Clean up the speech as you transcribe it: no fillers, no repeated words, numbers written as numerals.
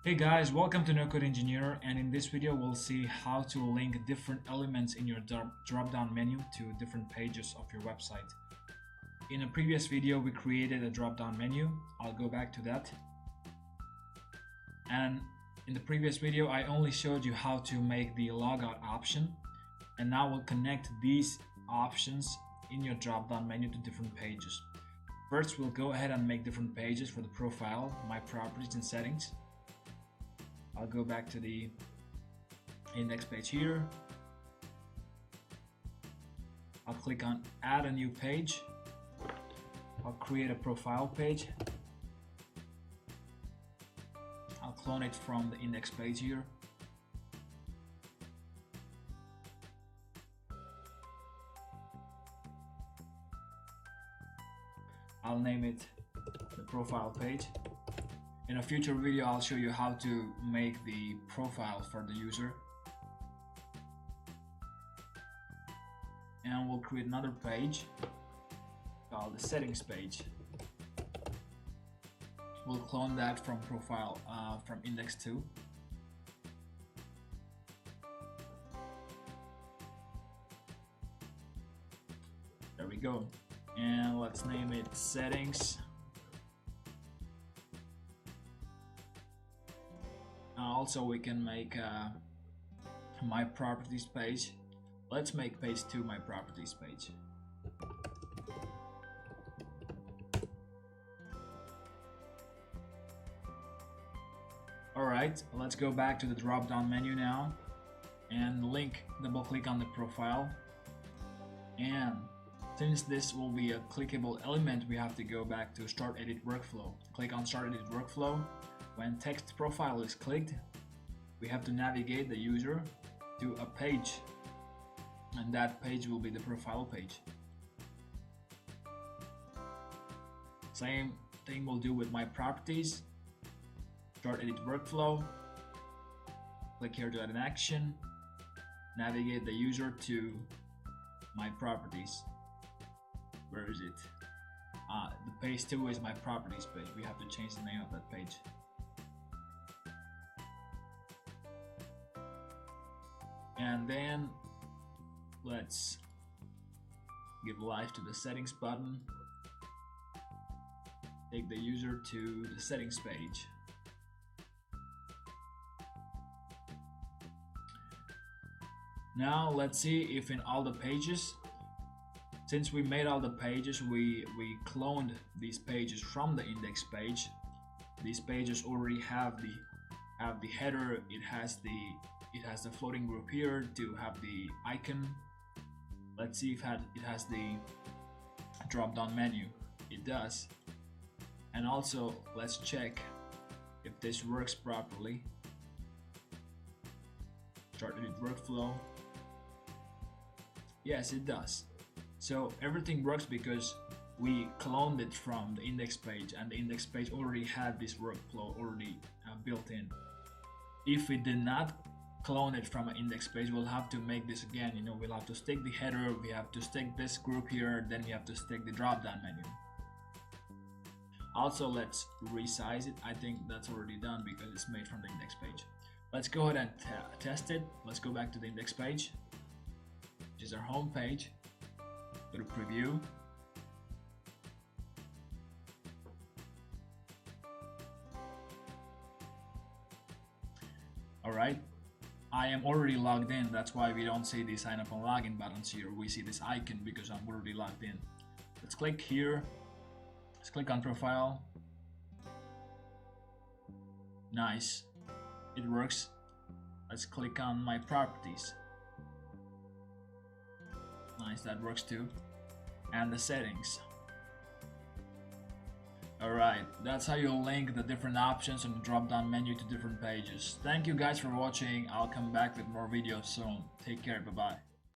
Hey guys, welcome to No Code Engineer, and in this video we'll see how to link different elements in your drop-down menu to different pages of your website. In a previous video we created a drop-down menu. I'll go back to that. And in the previous video I only showed you how to make the logout option, and now we'll connect these options in your drop-down menu to different pages. First we'll go ahead and make different pages for the profile, my properties and settings. I'll go back to the index page here. I'll click on add a new page. I'll create a profile page. I'll clone it from the index page here. I'll name it the profile page. In a future video, I'll show you how to make the profile for the user. And we'll create another page called the settings page. We'll clone that from profile, from index 2. There we go. And let's name it settings. Also, we can make my properties page. Let's make page 2 my properties page. Alright, let's go back to the drop down menu now and double click on the profile. And since this will be a clickable element, we have to go back to start edit workflow. Click on start edit workflow. When text profile is clicked, we have to navigate the user to a page, and that page will be the profile page. Same thing we'll do with my properties. Start edit workflow, click here to add an action, navigate the user to my properties. Where is it? The page 2 is my properties page. We have to change the name of that page. And then let's give life to the settings button. Take the user to the settings page. Now let's see if in all the pages, since we made all the pages, we cloned these pages from the index page. These pages already have the header. It has the floating group here to have the icon. Let's see if it has the drop down menu. It does. And also let's check if this works properly. Start edit workflow. Yes, it does. So everything works because we cloned it from the index page, and the index page already had this workflow already built in. If we did not clone it from an index page, we'll have to make this again. We'll have to stick the header, we have to stick this group here, then we have to stick the drop down menu. Also, let's resize it. I think that's already done because it's made from the index page. Let's go ahead and test it. Let's go back to the index page, which is our home page. Go to preview. Alright, I am already logged in. That's why we don't see the sign up and login buttons here. We see this icon because I'm already logged in. Let's click here. Let's click on profile. Nice, it works. Let's click on my properties. Nice, that works too. And the settings. Alright, that's how you'll link the different options in the drop down menu to different pages. Thank you guys for watching. I'll come back with more videos soon. Take care, bye bye.